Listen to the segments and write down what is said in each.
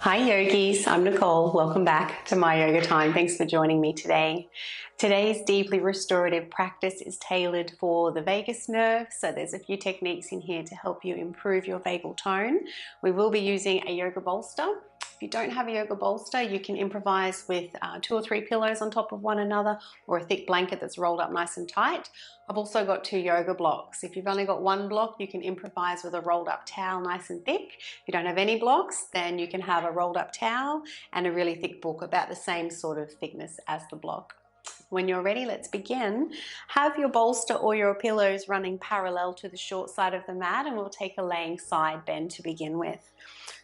Hi yogis, I'm Nicole. Welcome back to my yoga time. Thanks for joining me today. Today's deeply restorative practice is tailored for the vagus nerve, so there's a few techniques in here to help you improve your vagal tone. We will be using a yoga bolster. If you don't have a yoga bolster, you can improvise with 2 or 3 pillows on top of one another, or a thick blanket that's rolled up nice and tight. I've also got 2 yoga blocks. If you've only got 1 block, you can improvise with a rolled up towel nice and thick. If you don't have any blocks, then you can have a rolled up towel and a really thick book, about the same sort of thickness as the block. When you're ready, let's begin. Have your bolster or your pillows running parallel to the short side of the mat, and we'll take a laying side bend to begin with.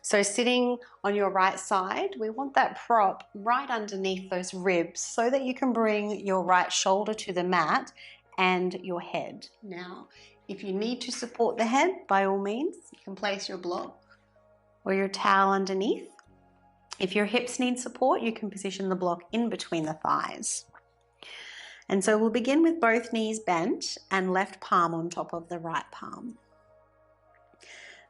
So sitting on your right side, we want that prop right underneath those ribs so that you can bring your right shoulder to the mat and your head. Now, if you need to support the head, by all means, you can place your block or your towel underneath. If your hips need support, you can position the block in between the thighs. And so we'll begin with both knees bent and left palm on top of the right palm.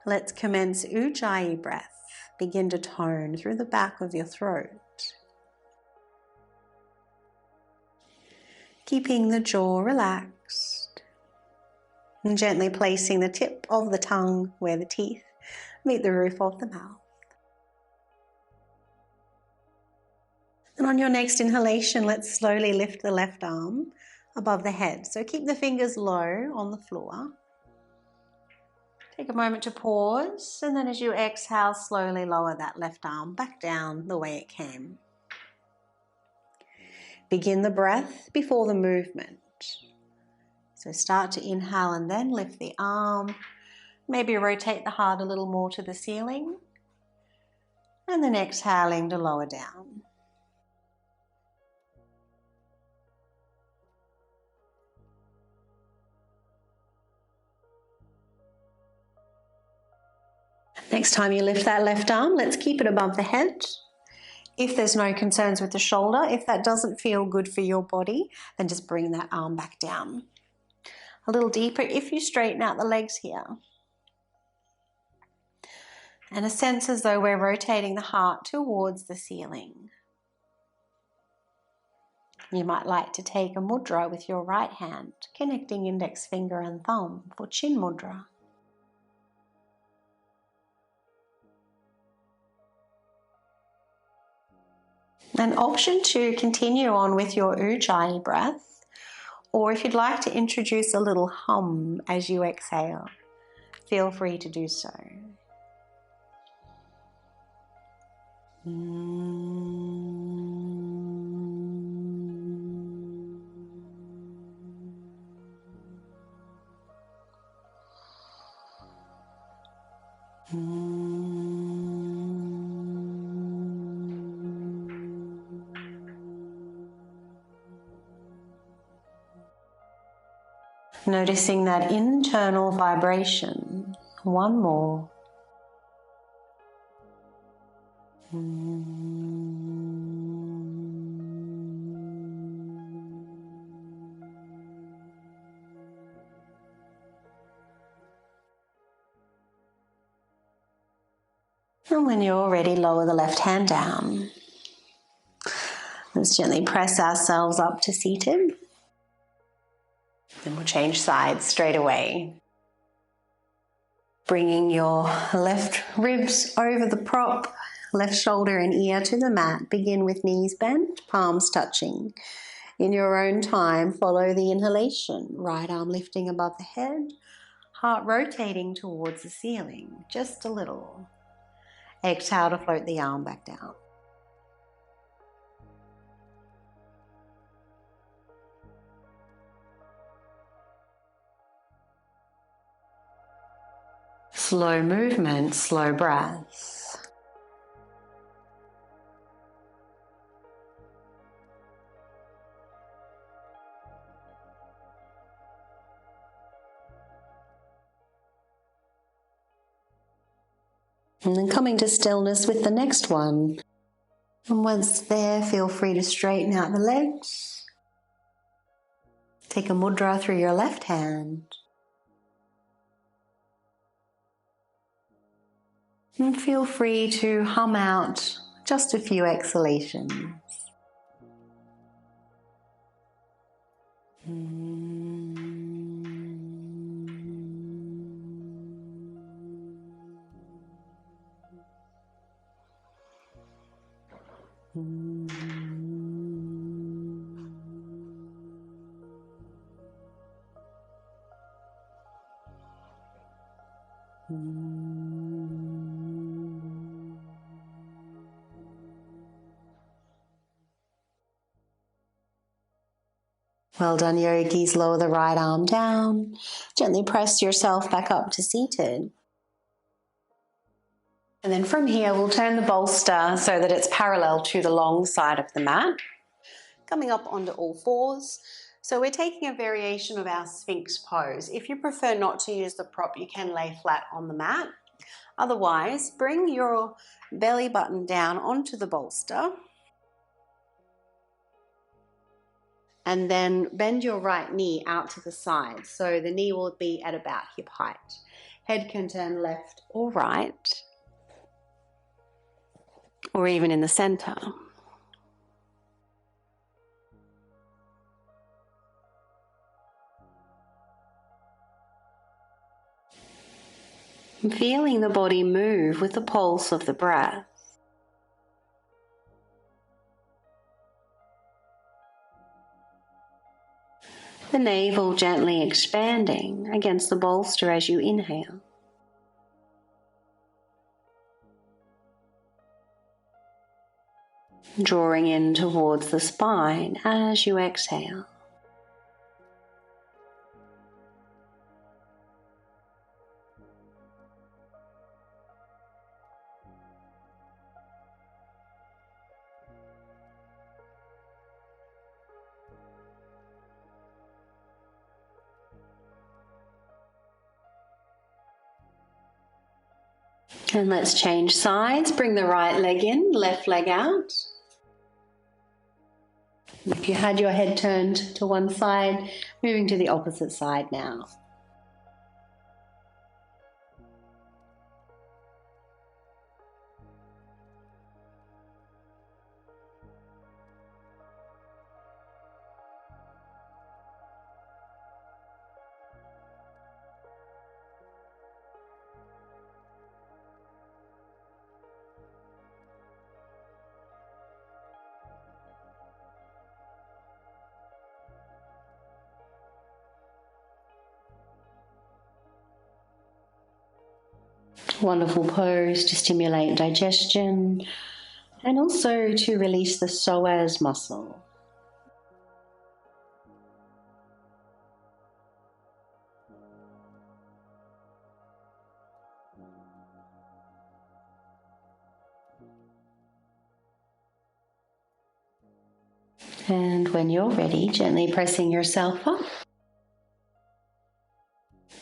Let's commence Ujjayi breath. Begin to tone through the back of your throat. Keeping the jaw relaxed and gently placing the tip of the tongue where the teeth meet the roof of the mouth. And on your next inhalation, let's slowly lift the left arm above the head. So keep the fingers low on the floor. Take a moment to pause, and then as you exhale, slowly lower that left arm back down the way it came. Begin the breath before the movement. So start to inhale and then lift the arm. Maybe rotate the heart a little more to the ceiling. And then exhaling to lower down. Next time you lift that left arm, let's keep it above the head. If there's no concerns with the shoulder, if that doesn't feel good for your body, then just bring that arm back down. A little deeper if you straighten out the legs here. And a sense as though we're rotating the heart towards the ceiling. You might like to take a mudra with your right hand, connecting index finger and thumb for chin mudra. An option to continue on with your Ujjayi breath, or if you'd like to introduce a little hum as you exhale, feel free to do so. Noticing that internal vibration. One more. And when you're ready, lower the left hand down. Let's gently press ourselves up to seated. Then we'll change sides straight away. Bringing your left ribs over the prop, left shoulder and ear to the mat. Begin with knees bent, palms touching. In your own time, follow the inhalation. Right arm lifting above the head, heart rotating towards the ceiling, just a little. Exhale to float the arm back down. Slow movement, slow breath. And then coming to stillness with the next one. And once there, feel free to straighten out the legs. Take a mudra through your left hand. And feel free to hum out just a few exhalations. Well done, yogis. Lower the right arm down. Gently press yourself back up to seated. And then from here, we'll turn the bolster so that it's parallel to the long side of the mat. Coming up onto all fours. So we're taking a variation of our Sphinx pose. If you prefer not to use the prop, you can lay flat on the mat. Otherwise, bring your belly button down onto the bolster. And then bend your right knee out to the side. So the knee will be at about hip height. Head can turn left or right, or even in the center. Feeling the body move with the pulse of the breath. The navel gently expanding against the bolster as you inhale. Drawing in towards the spine as you exhale. And let's change sides. Bring the right leg in, left leg out. If you had your head turned to one side, moving to the opposite side now. Wonderful pose to stimulate digestion and also to release the psoas muscle. And when you're ready, gently pressing yourself up.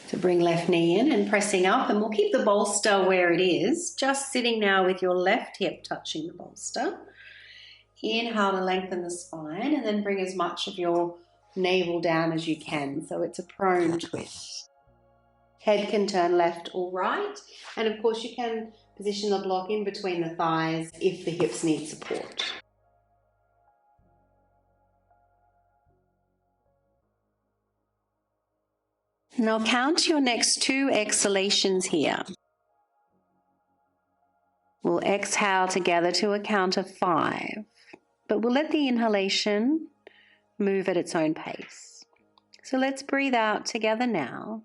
So bring left knee in and pressing up, and we'll keep the bolster where it is, just sitting now with your left hip touching the bolster. Inhale to lengthen the spine and then bring as much of your navel down as you can. So it's a prone twist. Head can turn left or right. And of course you can position the block in between the thighs if the hips need support. Now count your next 2 exhalations here. We'll exhale together to a count of 5, but we'll let the inhalation move at its own pace. So let's breathe out together now.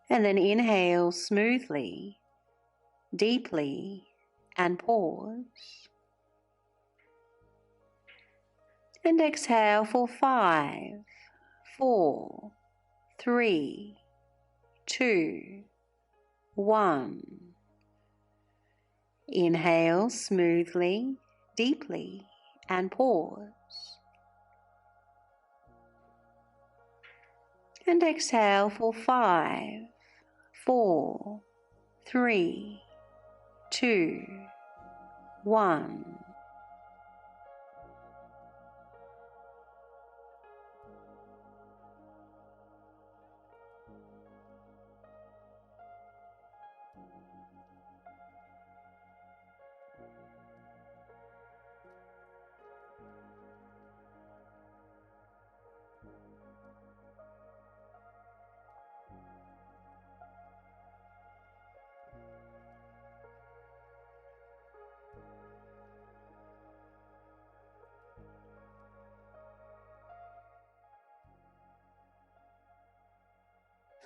And then inhale smoothly, deeply, and pause. And exhale for 5, 4, 3, 2, 1. Inhale smoothly, deeply, and pause. And exhale for 5, 4, 3, 2, 1.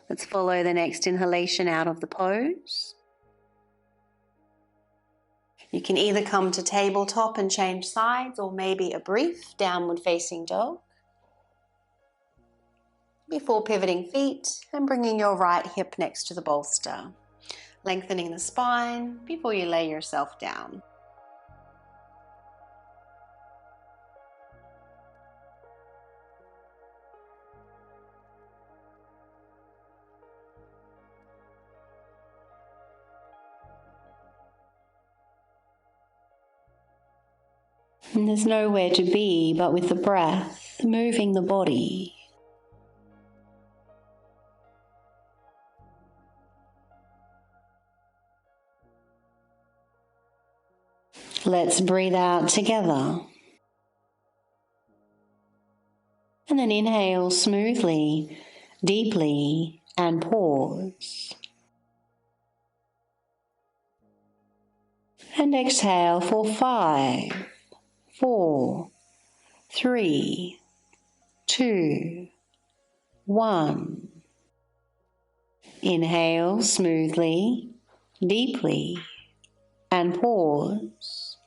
Let's follow the next inhalation out of the pose. You can either come to tabletop and change sides, or maybe a brief downward facing dog, before pivoting feet and bringing your right hip next to the bolster, lengthening the spine before you lay yourself down. And there's nowhere to be but with the breath, moving the body. Let's breathe out together. And then inhale smoothly, deeply, and pause. And exhale for 5, 4, 3, 2, 1. Inhale smoothly, deeply, and pause.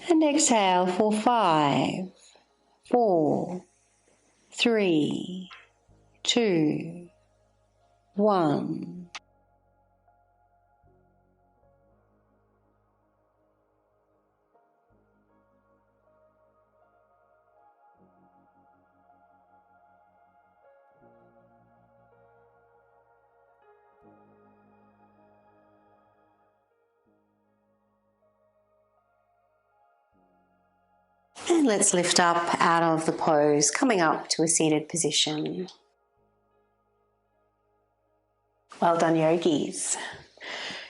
And exhale for 5, 4, 3, 2, 1. And let's lift up out of the pose, coming up to a seated position. Well done, yogis.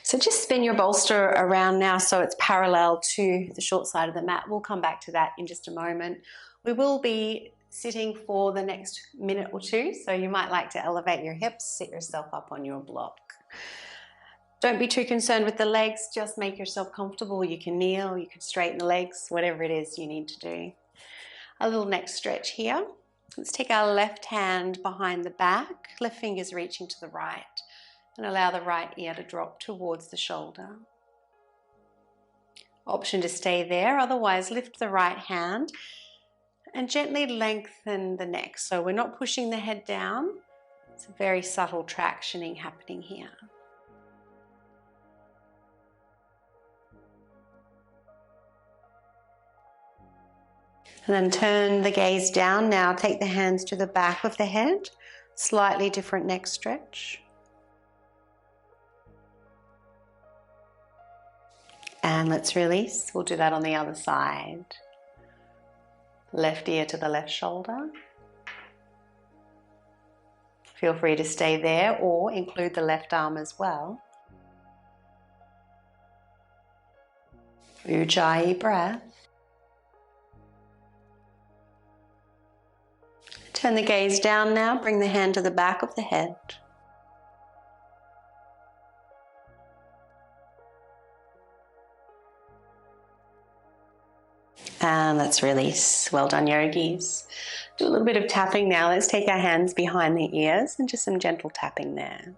So just spin your bolster around now so it's parallel to the short side of the mat. We'll come back to that in just a moment. We will be sitting for the next minute or two, so you might like to elevate your hips, sit yourself up on your block. Don't be too concerned with the legs, just make yourself comfortable. You can kneel, you can straighten the legs, whatever it is you need to do. A little neck stretch here. Let's take our left hand behind the back, left fingers reaching to the right, and allow the right ear to drop towards the shoulder. Option to stay there, otherwise lift the right hand and gently lengthen the neck. So we're not pushing the head down, it's a very subtle tractioning happening here. And then turn the gaze down. Now take the hands to the back of the head, slightly different neck stretch. And let's release. We'll do that on the other side. Left ear to the left shoulder. Feel free to stay there or include the left arm as well. Ujjayi breath. Turn the gaze down now, bring the hand to the back of the head. And let's release. Well done, yogis. Do a little bit of tapping now. Let's take our hands behind the ears and just some gentle tapping there.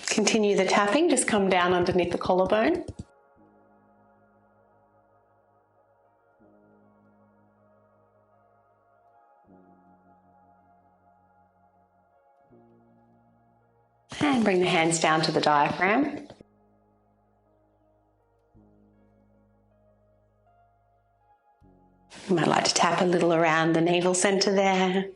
Continue the tapping, just come down underneath the collarbone. And bring the hands down to the diaphragm. You might like to tap a little around the navel center there.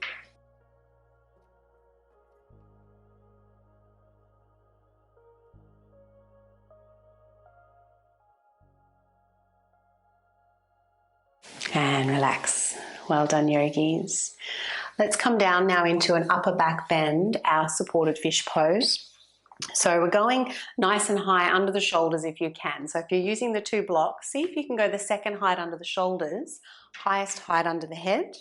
And relax. Well done, yogis. Let's come down now into an upper back bend, our supported fish pose. So we're going nice and high under the shoulders if you can. So if you're using the 2 blocks, see if you can go the second height under the shoulders, highest height under the head.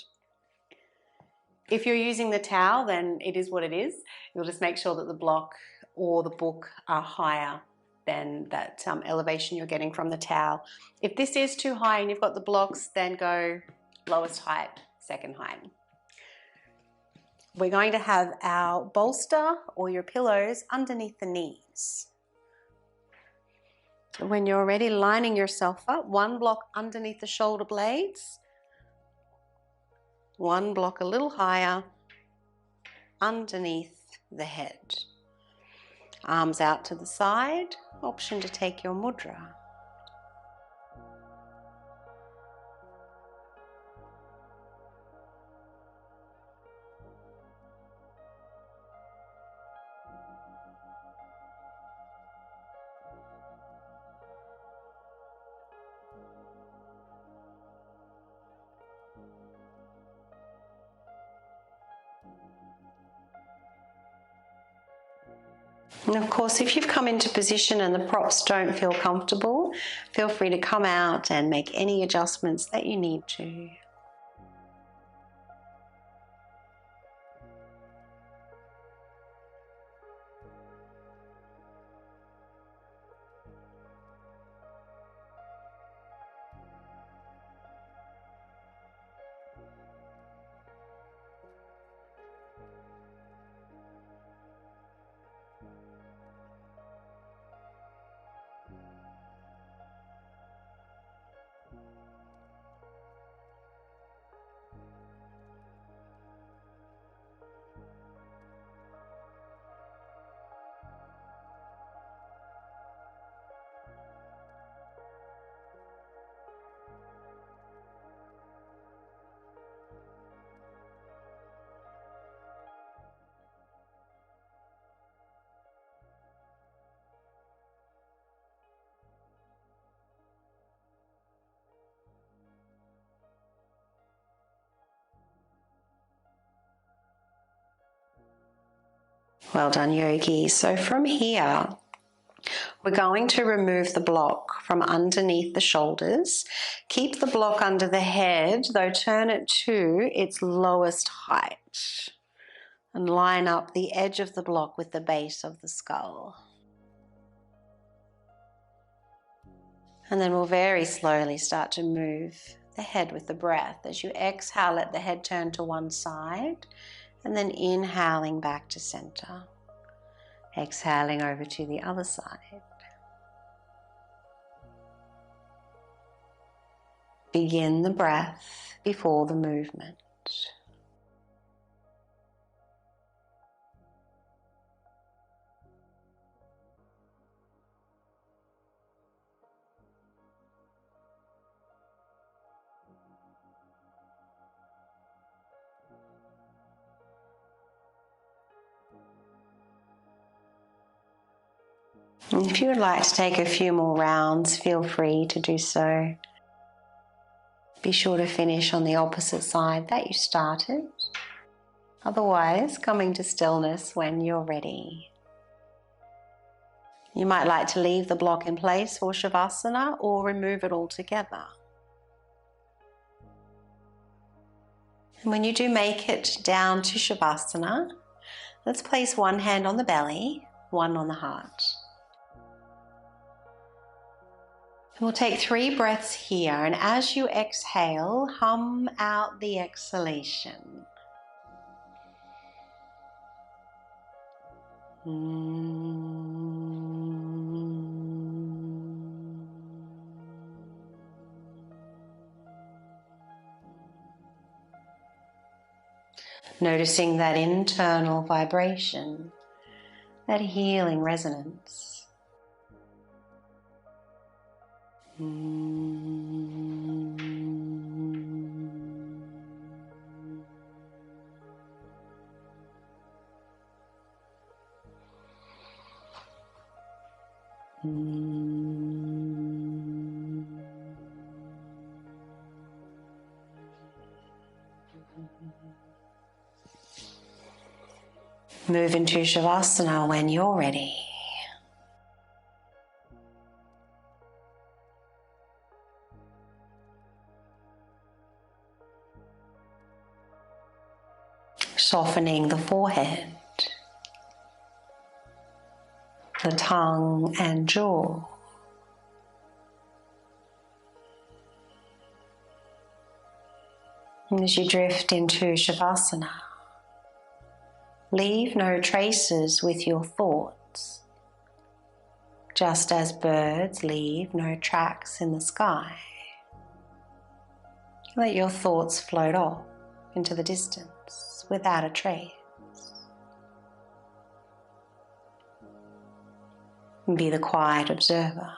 If you're using the towel, then it is what it is. You'll just make sure that the block or the book are higher than that elevation you're getting from the towel. If this is too high and you've got the blocks, then go lowest height, second height. We're going to have our bolster or your pillows underneath the knees. When you're already lining yourself up, 1 block underneath the shoulder blades, 1 block a little higher underneath the head. Arms out to the side, option to take your mudra. And of course, if you've come into position and the props don't feel comfortable, feel free to come out and make any adjustments that you need to. Well done, yogi. So from here, we're going to remove the block from underneath the shoulders. Keep the block under the head, though turn it to its lowest height. And line up the edge of the block with the base of the skull. And then we'll very slowly start to move the head with the breath. As you exhale, let the head turn to one side, and then inhaling back to center. Exhaling over to the other side. Begin the breath before the movement. And if you would like to take a few more rounds, feel free to do so. Be sure to finish on the opposite side that you started. Otherwise, coming to stillness when you're ready. You might like to leave the block in place for Shavasana or remove it altogether. And when you do make it down to Shavasana, let's place 1 hand on the belly, 1 on the heart. And we'll take 3 breaths here, and as you exhale, hum out the exhalation. Noticing that internal vibration, that healing resonance. Move into Shavasana when you're ready. Softening the forehead, the tongue and jaw. And as you drift into Shavasana, leave no traces with your thoughts, just as birds leave no tracks in the sky. Let your thoughts float off into the distance without a trace. And be the quiet observer.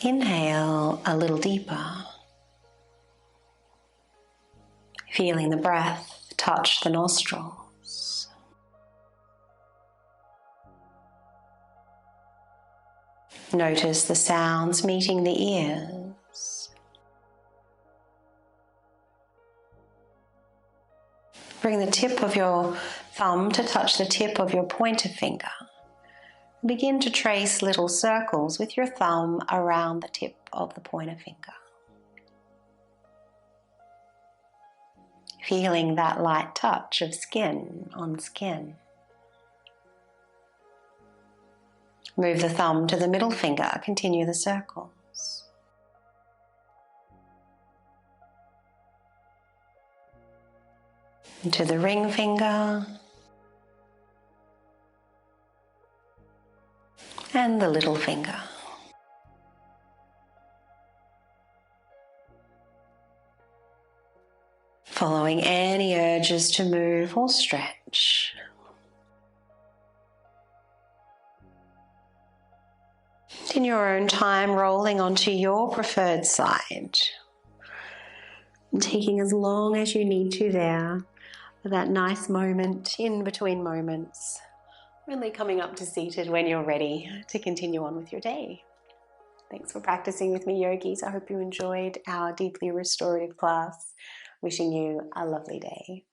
Inhale a little deeper, feeling the breath touch the nostrils. Notice the sounds meeting the ears. Bring the tip of your thumb to touch the tip of your pointer finger. Begin to trace little circles with your thumb around the tip of the pointer finger. Feeling that light touch of skin on skin. Move the thumb to the middle finger, continue the circles. To the ring finger. And the little finger. Following any urges to move or stretch. In your own time, rolling onto your preferred side. And taking as long as you need to there for that nice moment in between moments. Really coming up to seated when you're ready to continue on with your day. Thanks for practicing with me, yogis. I hope you enjoyed our deeply restorative class. Wishing you a lovely day.